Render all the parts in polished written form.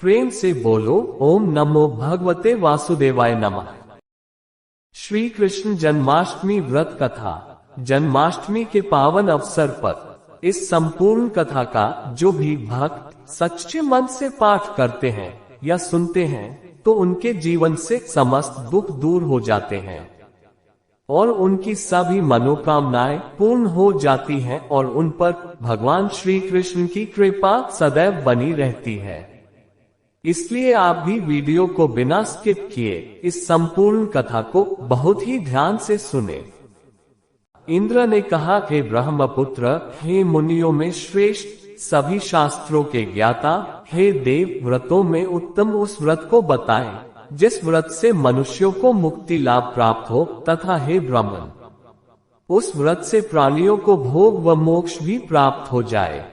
प्रेम से बोलो ओम नमो भगवते वासुदेवाय नमः। श्री कृष्ण जन्माष्टमी व्रत कथा। जन्माष्टमी के पावन अवसर पर इस संपूर्ण कथा का जो भी भक्त सच्चे मन से पाठ करते हैं या सुनते हैं तो उनके जीवन से समस्त दुख दूर हो जाते हैं और उनकी सभी मनोकामनाएं पूर्ण हो जाती हैं और उन पर भगवान श्री कृष्ण की कृपा सदैव बनी रहती है। इसलिए आप भी वीडियो को बिना स्किप किए इस संपूर्ण कथा को बहुत ही ध्यान से सुने। इंद्र ने कहा, हे ब्रह्मपुत्र, हे मुनियों में श्रेष्ठ, सभी शास्त्रों के ज्ञाता, हे देव, व्रतों में उत्तम उस व्रत को बताएं जिस व्रत से मनुष्यों को मुक्ति लाभ प्राप्त हो, तथा हे ब्राह्मण, उस व्रत से प्राणियों को भोग व मोक्ष भी प्राप्त हो जाए।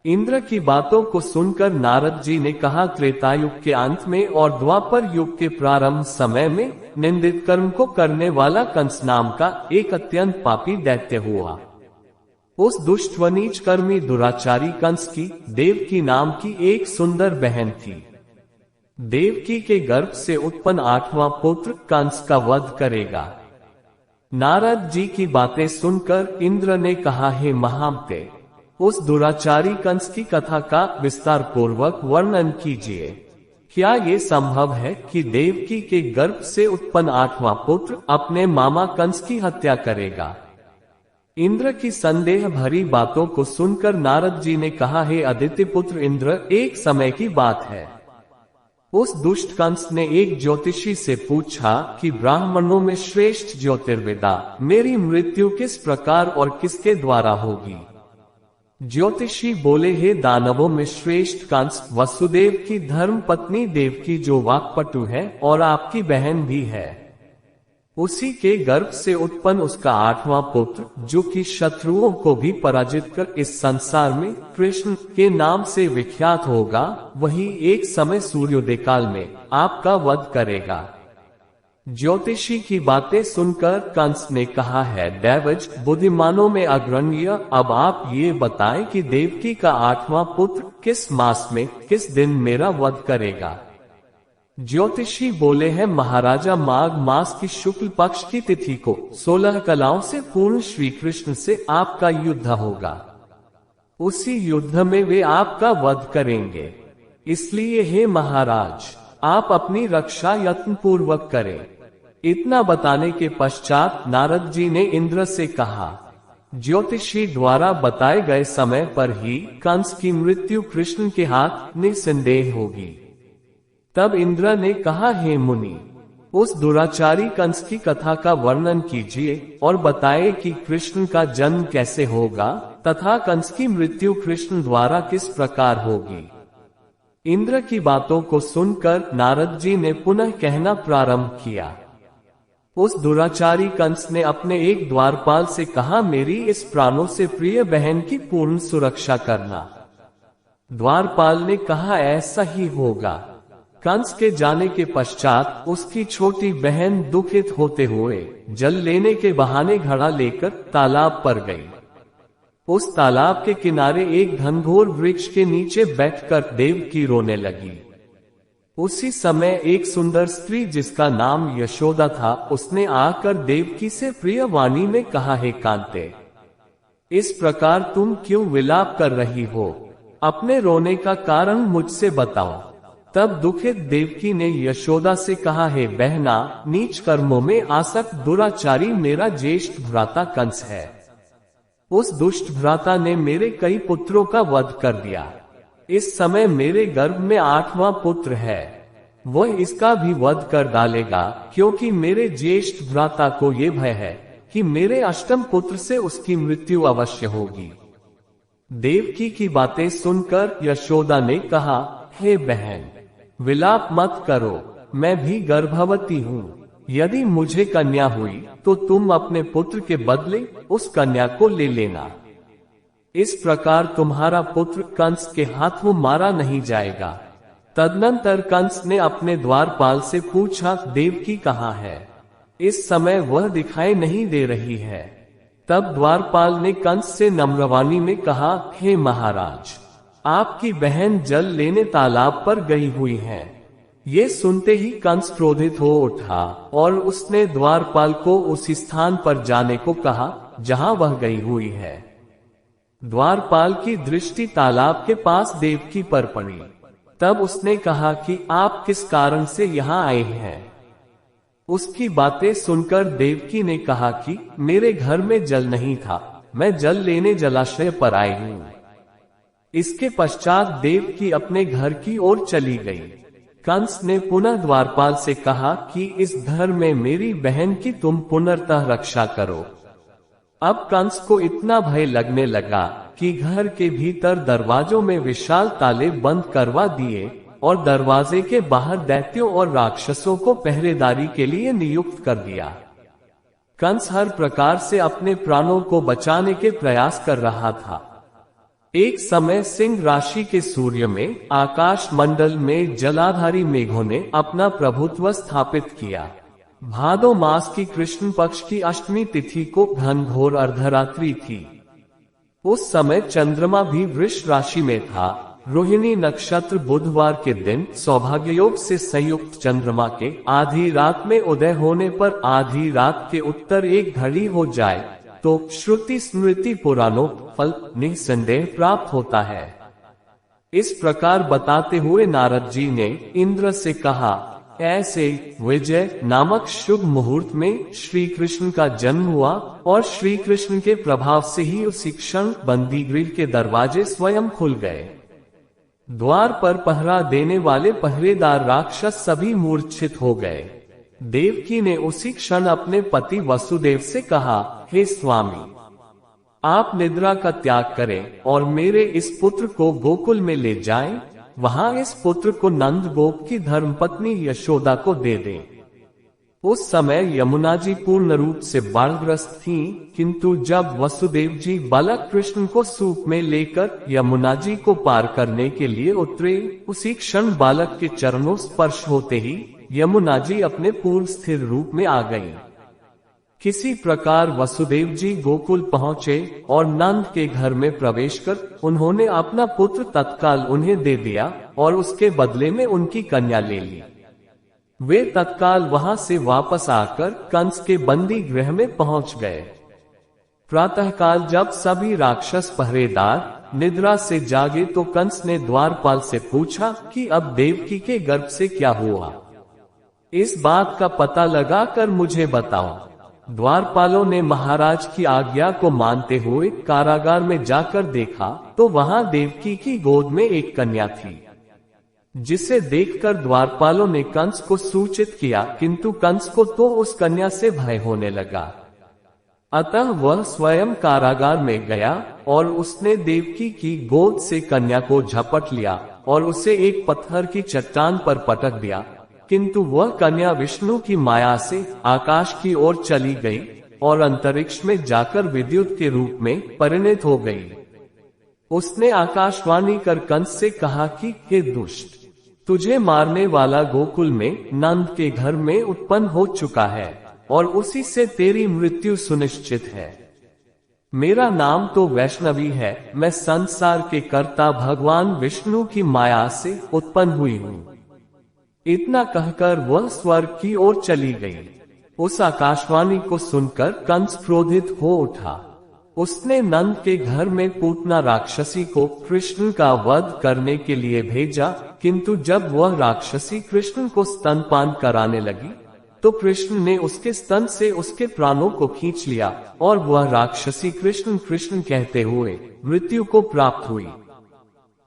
इंद्र की बातों को सुनकर नारद जी ने कहा, त्रेता युग के अंत में और द्वापर युग के प्रारंभ समय में निंदित कर्म को करने वाला कंस नाम का एक अत्यंत पापी दैत्य हुआ। उस दुष्ट व नीच कर्मी दुराचारी कंस की देवकी नाम की एक सुंदर बहन थी। देवकी के गर्भ से उत्पन्न 8वां पुत्र कंस का वध करेगा। नारद जी की बातें सुनकर इंद्र ने कहा, हे महामते, उस दुराचारी कंस की कथा का विस्तार पूर्वक वर्णन कीजिए। क्या ये संभव है कि देवकी के गर्भ से उत्पन्न 8वां पुत्र अपने मामा कंस की हत्या करेगा? इंद्र की संदेह भरी बातों को सुनकर नारद जी ने कहा, हे अदिति पुत्र इंद्र, एक समय की बात है। उस दुष्ट कंस ने एक ज्योतिषी से पूछा कि ब्राह्मणों में श्रेष्ठ ज्योतिर्विदा मेरी मृत्यु किस प्रकार और किसके द्वारा होगी? ज्योतिषी बोले, हे दानवों में श्रेष्ठ कंस वसुदेव की धर्म पत्नी देवकी जो वाक्पटु है और आपकी बहन भी है, उसी के गर्भ से उत्पन्न उसका 8वां पुत्र जो कि शत्रुओं को भी पराजित कर इस संसार में कृष्ण के नाम से विख्यात होगा, वही एक समय सूर्योदय काल में आपका वध करेगा। ज्योतिषी की बातें सुनकर कंस ने कहा, है दैवज, बुद्धिमानों में अग्रण्य, अब आप ये बताएं कि देवकी का 8वां पुत्र किस मास में किस दिन मेरा वध करेगा? ज्योतिषी बोले हैं, महाराजा, माघ मास की शुक्ल पक्ष की तिथि को 16 कलाओं से पूर्ण श्री कृष्ण से आपका युद्ध होगा। उसी युद्ध में वे आपका वध करेंगे। इसलिए हे महाराज, आप अपनी रक्षा यत्न पूर्वक करें। इतना बताने के पश्चात नारद जी ने इंद्र से कहा, ज्योतिषी द्वारा बताए गए समय पर ही कंस की मृत्यु कृष्ण के हाथ निसंदेह होगी। तब इंद्र ने कहा, हे मुनि, उस दुराचारी कंस की कथा का वर्णन कीजिए और बताए कि कृष्ण का जन्म कैसे होगा तथा कंस की मृत्यु कृष्ण द्वारा किस प्रकार होगी। इंद्र की बातों को सुनकर नारद जी ने पुनः कहना प्रारंभ किया। उस दुराचारी कंस ने अपने एक द्वारपाल से कहा, मेरी इस प्राणों से प्रिय बहन की पूर्ण सुरक्षा करना। द्वारपाल ने कहा, ऐसा ही होगा। कंस के जाने के पश्चात उसकी छोटी बहन दुखित होते हुए जल लेने के बहाने घड़ा लेकर तालाब पर गई। उस तालाब के किनारे एक घनघोर वृक्ष के नीचे बैठकर देवकी रोने लगी। उसी समय एक सुंदर स्त्री जिसका नाम यशोदा था, उसने आकर देवकी से प्रिय वाणी में कहा, हे कांते, इस प्रकार तुम क्यों विलाप कर रही हो? अपने रोने का कारण मुझसे बताओ। तब दुखित देवकी ने यशोदा से कहा, हे बहना, नीच कर्मों में आसक्त दुराचारी मेरा ज्येष्ठ भ्राता कंस है। उस दुष्ट भ्राता ने मेरे कई पुत्रों का वध कर दिया। इस समय मेरे गर्भ में 8वां पुत्र है, वह इसका भी वध कर डालेगा, क्योंकि मेरे ज्येष्ठ भ्राता को ये भय है कि मेरे अष्टम पुत्र से उसकी मृत्यु अवश्य होगी। देवकी की बातें सुनकर यशोदा ने कहा, हे बहन, विलाप मत करो, मैं भी गर्भवती हूँ। यदि मुझे कन्या हुई तो तुम अपने पुत्र के बदले उस कन्या को ले लेना। इस प्रकार तुम्हारा पुत्र कंस के हाथों मारा नहीं जाएगा। तदनंतर कंस ने अपने द्वारपाल से पूछा, देवकी कहाँ है? इस समय वह दिखाई नहीं दे रही है। तब द्वारपाल ने कंस से नम्रवाणी में कहा, हे महाराज, आपकी बहन जल लेने तालाब पर गई हुई है। ये सुनते ही कंस क्रोधित हो उठा और उसने द्वारपाल को उस स्थान पर जाने को कहा जहां वह गई हुई है। द्वारपाल की दृष्टि तालाब के पास देवकी पर पड़ी। तब उसने कहा कि आप किस कारण से यहाँ आए हैं। उसकी बातें सुनकर देवकी ने कहा कि मेरे घर में जल नहीं था, मैं जल लेने जलाशय पर आई हूँ। इसके पश्चात देवकी अपने घर की ओर चली गई। कंस ने पुनः द्वारपाल से कहा कि इस घर में मेरी बहन की तुम पुनर्तः रक्षा करो। अब कंस को इतना भय लगने लगा कि घर के भीतर दरवाजों में विशाल ताले बंद करवा दिए और दरवाजे के बाहर दैत्यों और राक्षसों को पहरेदारी के लिए नियुक्त कर दिया। कंस हर प्रकार से अपने प्राणों को बचाने के प्रयास कर रहा था। एक समय सिंह राशि के सूर्य में आकाश मंडल में जलाधारी मेघों ने अपना प्रभुत्व स्थापित किया। भादो मास की कृष्ण पक्ष की अष्टमी तिथि को घनघोर अर्धरात्रि थी। उस समय चंद्रमा भी वृष राशि में था। रोहिणी नक्षत्र बुधवार के दिन सौभाग्य योग से संयुक्त चंद्रमा के आधी रात में उदय होने पर आधी रात के उत्तर एक घड़ी हो जाए तो श्रुति स्मृति पुराणों फल निसंदेह प्राप्त होता है। इस प्रकार बताते हुए नारद जी ने इंद्र से कहा, ऐसे विजय नामक शुभ मुहूर्त में श्री कृष्ण का जन्म हुआ और श्री कृष्ण के प्रभाव से ही उसी क्षण बंदी गृह के दरवाजे स्वयं खुल गए। द्वार पर पहरा देने वाले पहरेदार राक्षस सभी मूर्छित हो गए। देवकी ने उसी क्षण अपने पति वसुदेव से कहा, हे स्वामी, आप निद्रा का त्याग करें और मेरे इस पुत्र को गोकुल में ले जाएं। वहां इस पुत्र को नंद गोप की धर्मपत्नी यशोदा को दे दें। उस समय यमुना जी पूर्ण रूप से बाढ़ग्रस्त थीं, किंतु जब वसुदेव जी बालक कृष्ण को सूप में लेकर यमुना जी को पार करने के लिए उतरे, उसी क्षण बालक के चरणों स्पर्श होते ही यमुना जी अपने पूर्व स्थिर रूप में आ गईं। किसी प्रकार वसुदेव जी गोकुल पहुँचे और नंद के घर में प्रवेश कर उन्होंने अपना पुत्र तत्काल उन्हें दे दिया और उसके बदले में उनकी कन्या ले ली। वे तत्काल वहां से वापस आकर कंस के बंदी गृह में पहुंच गए। प्रातःकाल जब सभी राक्षस पहरेदार निद्रा से जागे तो कंस ने द्वारपाल से पूछा कि अब देवकी के गर्भ से क्या हुआ। इस बात का पता लगाकर मुझे बताओ। द्वारपालों ने महाराज की आज्ञा को मानते हुए कारागार में जाकर देखा तो वहां देवकी की गोद में एक कन्या थी, जिसे देखकर द्वारपालों ने कंस को सूचित किया, किंतु कंस को तो उस कन्या से भय होने लगा। अतः वह स्वयं कारागार में गया और उसने देवकी की गोद से कन्या को झपट लिया और उसे एक पत्थर की चट्टान पर पटक दिया, किंतु वह कन्या विष्णु की माया से आकाश की ओर चली गई और अंतरिक्ष में जाकर विद्युत के रूप में परिणत हो गई। उसने आकाशवाणी कर कंस से कहा कि हे दुष्ट, तुझे मारने वाला गोकुल में नंद के घर में उत्पन्न हो चुका है और उसी से तेरी मृत्यु सुनिश्चित है। मेरा नाम तो वैष्णवी है, मैं संसार के कर्ता भगवान विष्णु की माया से उत्पन्न हुई हूँ। इतना कहकर वह स्वर्ग की ओर चली गई। उस आकाशवाणी को सुनकर कंस क्रोधित हो उठा। उसने नंद के घर में पूतना राक्षसी को कृष्ण का वध करने के लिए भेजा, किंतु जब वह राक्षसी कृष्ण को स्तनपान कराने लगी तो कृष्ण ने उसके स्तन से उसके प्राणों को खींच लिया और वह राक्षसी कृष्ण कृष्ण कहते हुए मृत्यु को प्राप्त हुई।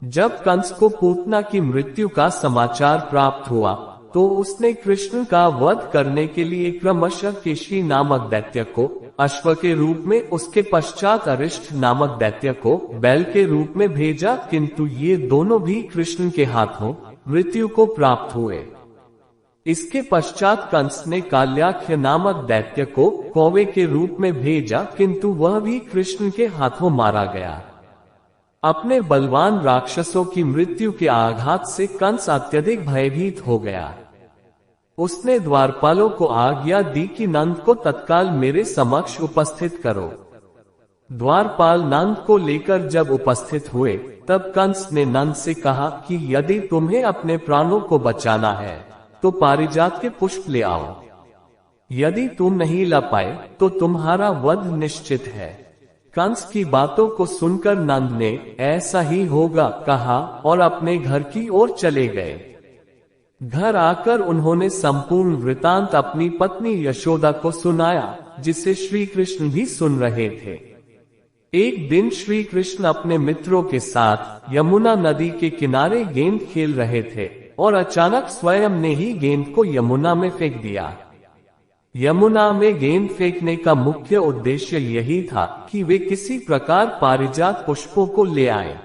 जब कंस को पूतना की मृत्यु का समाचार प्राप्त हुआ तो उसने कृष्ण का वध करने के लिए क्रमशः केशी नामक दैत्य को अश्व के रूप में, उसके पश्चात अरिष्ट नामक दैत्य को बैल के रूप में भेजा, किंतु ये दोनों भी कृष्ण के हाथों मृत्यु को प्राप्त हुए। इसके पश्चात कंस ने काल्याख्य नामक दैत्य को कौवे के रूप में भेजा, किंतु वह भी कृष्ण के हाथों मारा गया। अपने बलवान राक्षसों की मृत्यु के आघात से कंस अत्यधिक भयभीत हो गया। उसने द्वारपालों को आज्ञा दी कि नंद को तत्काल मेरे समक्ष उपस्थित करो। द्वारपाल नंद को लेकर जब उपस्थित हुए तब कंस ने नंद से कहा कि यदि तुम्हें अपने प्राणों को बचाना है तो पारिजात के पुष्प ले आओ। यदि तुम नहीं ला पाए तो तुम्हारा वध निश्चित है। कंस की बातों को सुनकर नंद ने ऐसा ही होगा कहा और अपने घर की ओर चले गए। घर आकर उन्होंने संपूर्ण वृतांत अपनी पत्नी यशोदा को सुनाया, जिसे श्री कृष्ण भी सुन रहे थे। एक दिन श्री कृष्ण अपने मित्रों के साथ यमुना नदी के किनारे गेंद खेल रहे थे और अचानक स्वयं ने ही गेंद को यमुना में फेंक दिया। यमुना में गेंद फेंकने का मुख्य उद्देश्य यही था कि वे किसी प्रकार पारिजात पुष्पों को ले आए।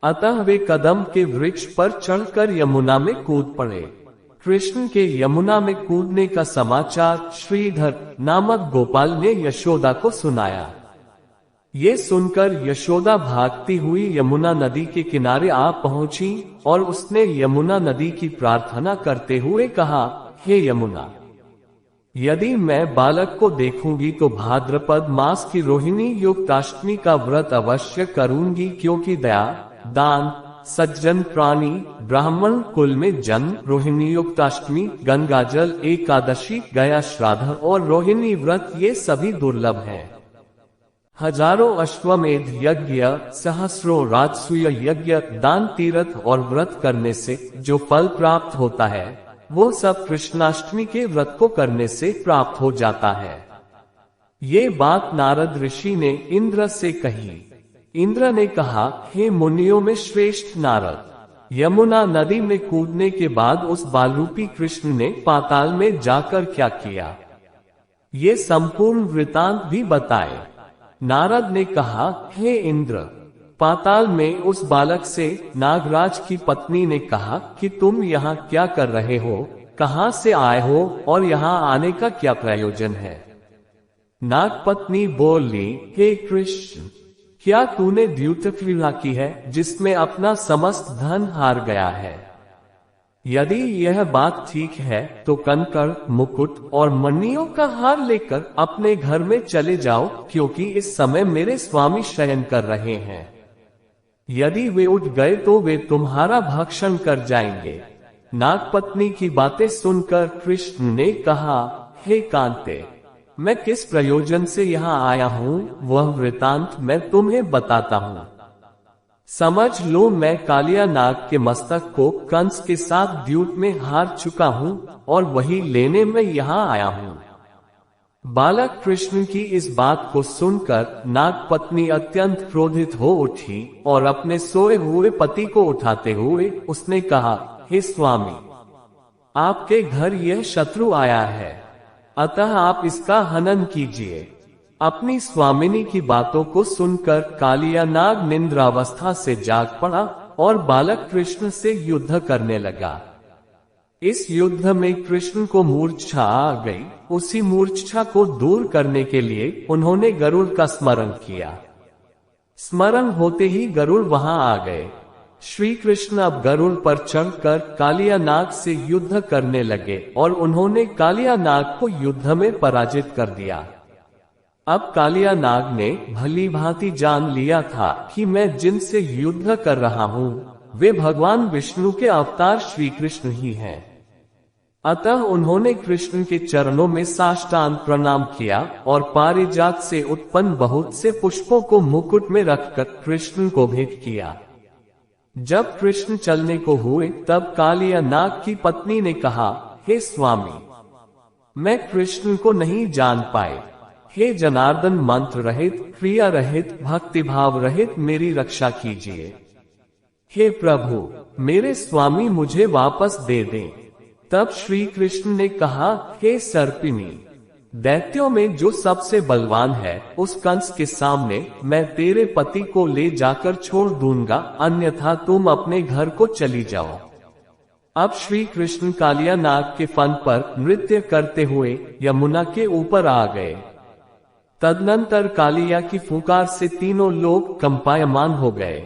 अतः वे कदम के वृक्ष पर चढ़कर यमुना में कूद पड़े। कृष्ण के यमुना में कूदने का समाचार श्रीधर नामक गोपाल ने यशोदा को सुनाया। ये सुनकर यशोदा भागती हुई यमुना नदी के किनारे आ पहुंची और उसने यमुना नदी की प्रार्थना करते हुए कहा, हे यमुना, यदि मैं बालक को देखूंगी तो भाद्रपद मास की रोहिणी युक्त अष्टमी का व्रत अवश्य करूंगी, क्योंकि दया, दान, सज्जन प्राणी, ब्राह्मण कुल में जन्म, रोहिणी युक्त अष्टमी, गंगाजल एकादशी, गया श्राद्ध और रोहिणी व्रत ये सभी दुर्लभ हैं। हजारों अश्वमेध यज्ञ, सहस्रों राजसूय यज्ञ, दान, तीर्थ और व्रत करने से जो फल प्राप्त होता है वो सब कृष्णाष्टमी के व्रत को करने से प्राप्त हो जाता है। ये बात नारद ऋषि ने इंद्र से कही। इंद्र ने कहा, हे मुनियों में श्रेष्ठ नारद, यमुना नदी में कूदने के बाद उस बालरूपी कृष्ण ने पाताल में जाकर क्या किया, ये संपूर्ण वृतांत भी बताए। नारद ने कहा, हे इंद्र, पाताल में उस बालक से नागराज की पत्नी ने कहा कि तुम यहाँ क्या कर रहे हो, कहाँ से आए हो और यहाँ आने का क्या प्रयोजन है। नाग पत्नी बोली, हे कृष्ण, क्या तूने द्यूत क्रीड़ा की है जिसमें अपना समस्त धन हार गया है? यदि यह बात ठीक है तो कंकड़, मुकुट और मणियों का हार लेकर अपने घर में चले जाओ, क्योंकि इस समय मेरे स्वामी शयन कर रहे हैं। यदि वे उठ गए तो वे तुम्हारा भक्षण कर जाएंगे। नागपत्नी की बातें सुनकर कृष्ण ने कहा, हे कांते, मैं किस प्रयोजन से यहाँ आया हूँ वह वृतांत मैं तुम्हें बताता हूँ। समझ लो, मैं कालिया नाग के मस्तक को कंस के साथ द्यूत में हार चुका हूँ और वही लेने में यहाँ आया हूँ। बालक कृष्ण की इस बात को सुनकर नागपत्नी अत्यंत क्रोधित हो उठी और अपने सोए हुए पति को उठाते हुए उसने कहा, हे स्वामी, आपके घर यह शत्रु आया है, अतः आप इसका हनन कीजिए। अपनी स्वामिनी की बातों को सुनकर कालिया नाग निद्रावस्था से जाग पड़ा और बालक कृष्ण से युद्ध करने लगा। इस युद्ध में कृष्ण को मूर्छा आ गई। उसी मूर्छा को दूर करने के लिए उन्होंने गरुड़ का स्मरण किया। स्मरण होते ही गरुड़ वहां आ गए। श्री कृष्ण अब गरुड़ पर चढ़कर कालिया नाग से युद्ध करने लगे और उन्होंने कालिया नाग को युद्ध में पराजित कर दिया। अब कालिया नाग ने भली भांति जान लिया था कि मैं जिनसे युद्ध कर रहा हूँ वे भगवान विष्णु के अवतार श्री कृष्ण ही हैं। अतः उन्होंने कृष्ण के चरणों में साष्टांग प्रणाम किया और पारिजात से उत्पन्न बहुत से पुष्पों को मुकुट में रखकर कृष्ण को भेंट किया। जब कृष्ण चलने को हुए तब कालिया नाग की पत्नी ने कहा, हे स्वामी, मैं कृष्ण को नहीं जान पाए। हे जनार्दन, मंत्र रहित, क्रिया रहित, भक्ति भाव रहित मेरी रक्षा कीजिए। हे प्रभु, मेरे स्वामी मुझे वापस दे दें। तब श्री कृष्ण ने कहा, हे सर्पिणी, दैत्यों में जो सबसे बलवान है उस कंस के सामने मैं तेरे पति को ले जाकर छोड़ दूंगा, अन्यथा तुम अपने घर को चली जाओ। अब श्री कृष्ण कालिया नाग के फन पर नृत्य करते हुए यमुना के ऊपर आ गए। तदनंतर कालिया की फुंकार से तीनों लोग कंपायमान हो गए।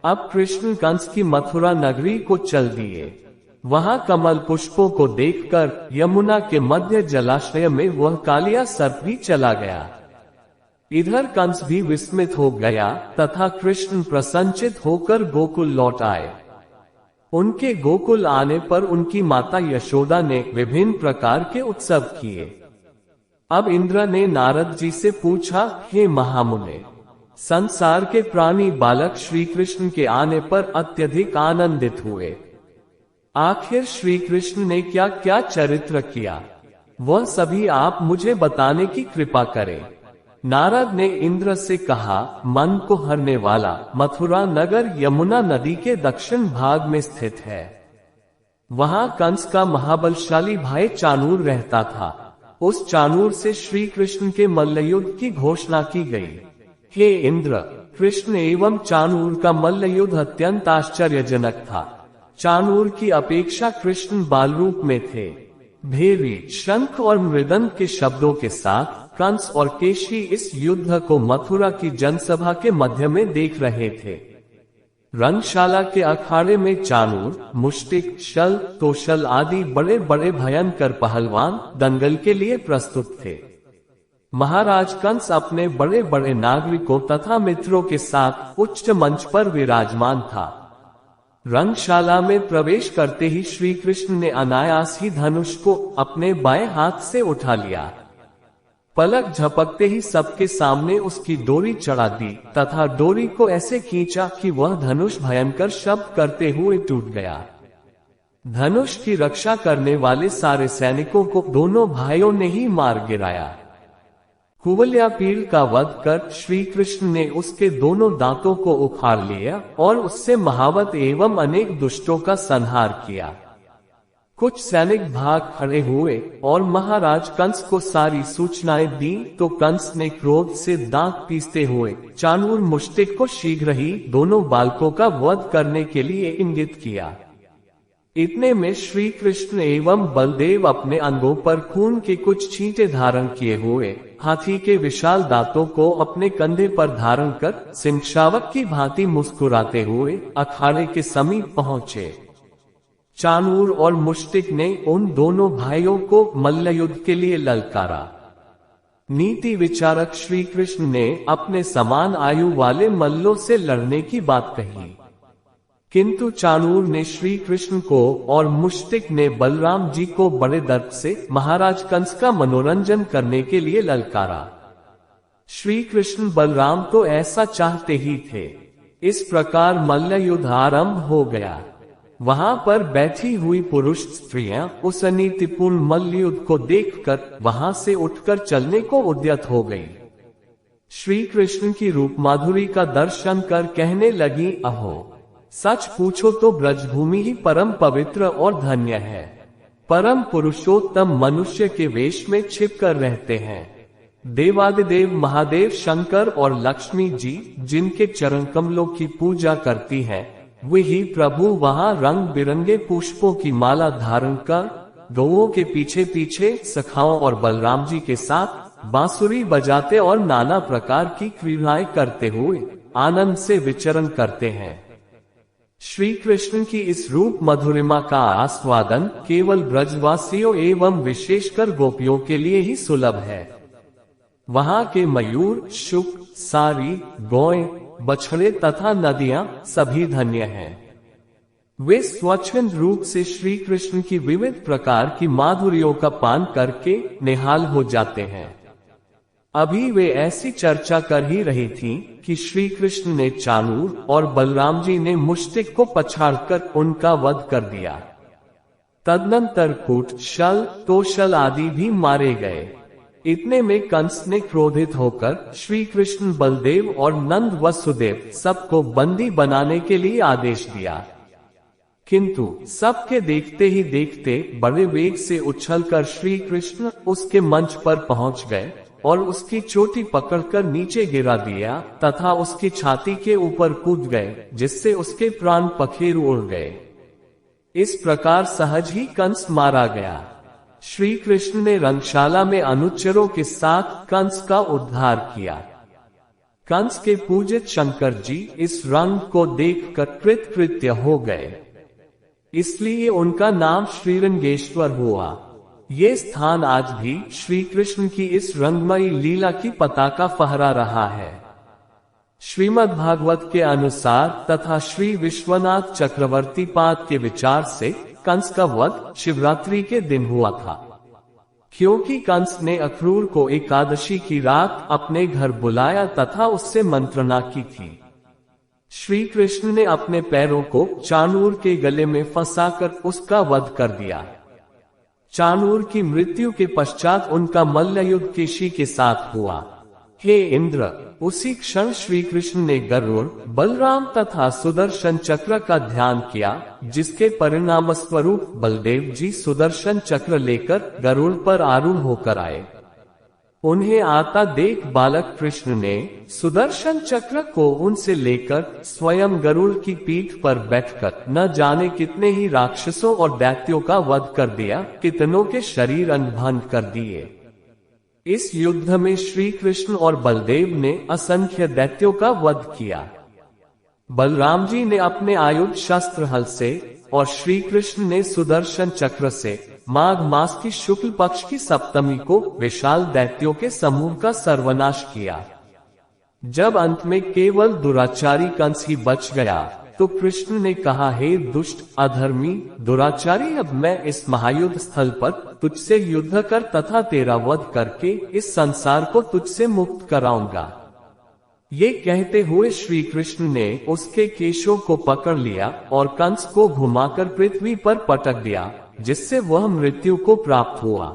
अब कृष्ण कंस की मथुरा नगरी को चल दिए। वहां कमल पुष्पों को देखकर यमुना के मध्य जलाशय में वह कालिया सर्प भी चला गया। इधर कंस भी विस्मित हो गया तथा कृष्ण प्रसन्नचित होकर गोकुल लौट आए। उनके गोकुल आने पर उनकी माता यशोदा ने विभिन्न प्रकार के उत्सव किए। अब इंद्र ने नारद जी से पूछा, हे महामुने, संसार के प्राणी बालक श्री कृष्ण के आने पर अत्यधिक आनंदित हुए। आखिर श्री कृष्ण ने क्या क्या चरित्र किया, वह सभी आप मुझे बताने की कृपा करें। नारद ने इंद्र से कहा, मन को हरने वाला मथुरा नगर यमुना नदी के दक्षिण भाग में स्थित है। वहां कंस का महाबलशाली भाई चाणूर रहता था। उस चाणूर से श्री कृष्ण के मल्लयुद्ध की घोषणा की गई। हे इंद्र, कृष्ण एवं चाणूर का मल्लयुद्ध अत्यंत आश्चर्यजनक था। चाणूर की अपेक्षा कृष्ण बाल रूप में थे। भेरी, शंख और मृदंग के शब्दों के साथ कंस और केशी इस युद्ध को मथुरा की जनसभा के मध्य में देख रहे थे। रंगशाला के अखाड़े में चाणूर, मुष्टिक, शल, तोशल आदि बड़े बड़े भयंकर पहलवान दंगल के लिए प्रस्तुत थे। महाराज कंस अपने बड़े बड़े नागरिकों तथा मित्रों के साथ उच्च मंच पर विराजमान था। रंगशाला में प्रवेश करते ही श्री कृष्ण ने अनायास ही धनुष को अपने बाएं हाथ से उठा लिया। पलक झपकते ही सबके सामने उसकी डोरी चढ़ा दी तथा डोरी को ऐसे खींचा कि वह धनुष भयंकर शब्द करते हुए टूट गया। धनुष की रक्षा करने वाले सारे सैनिकों को दोनों भाइयों ने ही मार गिराया। कुवलयापीड़ का वध कर श्री कृष्ण ने उसके दोनों दांतों को उखाड़ लिया और उससे महावत एवं अनेक दुष्टों का संहार किया। कुछ सैनिक भाग खड़े हुए और महाराज कंस को सारी सूचनाएं दी तो कंस ने क्रोध से दांत पीसते हुए चाणूर मुष्टिक को शीघ्र ही दोनों बालकों का वध करने के लिए इंगित किया। इतने में श्री कृष्ण एवं बलदेव अपने अंगों पर खून के कुछ छींटे धारण किए हुए हाथी के विशाल दांतों को अपने कंधे पर धारण कर सिंहशावक की भांति मुस्कुराते हुए अखाड़े के समीप पहुंचे। चाणूर और मुष्टिक ने उन दोनों भाइयों को मल्लयुद्ध के लिए ललकारा। नीति विचारक श्री कृष्ण ने अपने समान आयु वाले मल्लों से लड़ने की बात कही, किंतु चाणूर ने श्री कृष्ण को और मुष्टिक ने बलराम जी को बड़े दर्प से महाराज कंस का मनोरंजन करने के लिए ललकारा। श्री कृष्ण बलराम तो ऐसा चाहते ही थे। इस प्रकार मल्लयुद्ध आरंभ हो गया। वहां पर बैठी हुई पुरुष स्त्रियां उस अनीतिपूर्ण मल्लयुद्ध को देखकर वहां से उठकर चलने को उद्यत हो गई। श्री कृष्ण की रूप माधुरी का दर्शन कर कहने लगी, अहो, सच पूछो तो ब्रजभूमि ही परम पवित्र और धन्य है। परम पुरुषोत्तम मनुष्य के वेश में छिपकर रहते हैं। देवादिदेव महादेव शंकर और लक्ष्मी जी जिनके चरण कमलों की पूजा करती हैं, वही प्रभु वहां रंग बिरंगे पुष्पों की माला धारण कर गौओं के पीछे पीछे सखाओं और बलराम जी के साथ बांसुरी बजाते और नाना प्रकार की क्रीड़ाएं करते हुए आनंद से विचरण करते हैं। श्री कृष्ण की इस रूप मधुरिमा का आस्वादन केवल ब्रजवासियों एवं विशेषकर गोपियों के लिए ही सुलभ है। वहां के मयूर, शुक, सारी, गौएं, बछड़े तथा नदियां सभी धन्य हैं। वे स्वच्छंद रूप से श्री कृष्ण की विविध प्रकार की माधुर्यों का पान करके निहाल हो जाते हैं। अभी वे ऐसी चर्चा कर ही रही थीं कि श्री कृष्ण ने चाणूर और बलराम जी ने मुष्टिक को पछाड़कर उनका वध कर दिया। तदनंतर कूट, शल, तोशल आदि भी मारे गए। इतने में कंस ने क्रोधित होकर श्री कृष्ण, बलदेव और नंद वसुदेव सबको बंदी बनाने के लिए आदेश दिया, किंतु सबके देखते ही देखते बड़े वेग से उछलकर श्री कृष्ण उसके मंच पर पहुंच गए और उसकी चोटी पकड़कर नीचे गिरा दिया तथा उसकी छाती के ऊपर कूद गए, जिससे उसके प्राण पखेरु उड़ गए। इस प्रकार सहज ही कंस मारा गया। श्री कृष्ण ने रंगशाला में अनुचरों के साथ कंस का उद्धार किया। कंस के पूजित शंकर जी इस रंग को देखकर कृतकृत्य हो गए, इसलिए उनका नाम श्रीरंगेश्वर हुआ। ये स्थान आज भी श्री कृष्ण की इस रंगमयी लीला की पताका फहरा रहा है। श्रीमद् भागवत के अनुसार तथा श्री विश्वनाथ चक्रवर्ती पाद के विचार से कंस का वध शिवरात्रि के दिन हुआ था, क्योंकि कंस ने अक्रूर को एकादशी की रात अपने घर बुलाया तथा उससे मंत्रणा की थी। श्री कृष्ण ने अपने पैरों को चाणूर के गले में फंसाकर उसका वध कर दिया। चाणूर की मृत्यु के पश्चात उनका मल्लयुद्ध केशी के साथ हुआ। हे इंद्र, उसी क्षण श्री कृष्ण ने गरुड़, बलराम तथा सुदर्शन चक्र का ध्यान किया, जिसके परिणाम स्वरूप बलदेव जी सुदर्शन चक्र लेकर गरुड़ पर आरूढ़ होकर आए। उन्हें आता देख बालक कृष्ण ने सुदर्शन चक्र को उनसे लेकर स्वयं गरुड़ की पीठ पर बैठकर न जाने कितने ही राक्षसों और दैत्यों का वध कर दिया, कितनों के शरीर अनभंग कर दिए। इस युद्ध में श्री कृष्ण और बलदेव ने असंख्य दैत्यों का वध किया। बलराम जी ने अपने आयुध शस्त्र हल से और श्री कृष्ण ने सुदर्शन चक्र से माघ मास की शुक्ल पक्ष की सप्तमी को विशाल दैत्यों के समूह का सर्वनाश किया। जब अंत में केवल दुराचारी कंस ही बच गया तो कृष्ण ने कहा, हे दुष्ट, अधर्मी, दुराचारी, अब मैं इस महायुद्ध स्थल पर तुझसे युद्ध कर तथा तेरा वध करके इस संसार को तुझसे मुक्त कराऊंगा। ये कहते हुए श्री कृष्ण ने उसके केशों को पकड़ लिया और कंस को घुमाकर पृथ्वी पर पटक दिया, जिससे वह मृत्यु को प्राप्त हुआ।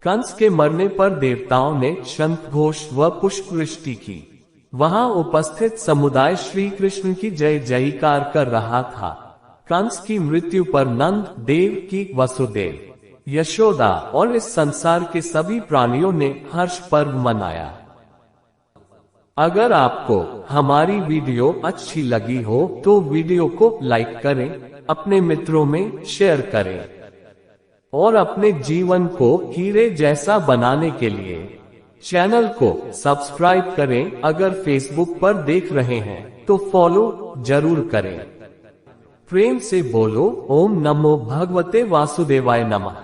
कंस के मरने पर देवताओं ने शंख घोष व पुष्पवृष्टि की। वहां उपस्थित समुदाय श्री कृष्ण की जय जयकार कर रहा था। कंस की मृत्यु पर नंद, देवकी, वसुदेव, यशोदा और इस संसार के सभी प्राणियों ने हर्ष पर्व मनाया। अगर आपको हमारी वीडियो अच्छी लगी हो तो वीडियो को लाइक करें, अपने मित्रों में शेयर करें और अपने जीवन को हीरे जैसा बनाने के लिए चैनल को सब्सक्राइब करें। अगर फेसबुक पर देख रहे हैं तो फॉलो जरूर करें। प्रेम से बोलो ओम नमो भगवते वासुदेवाय नमः।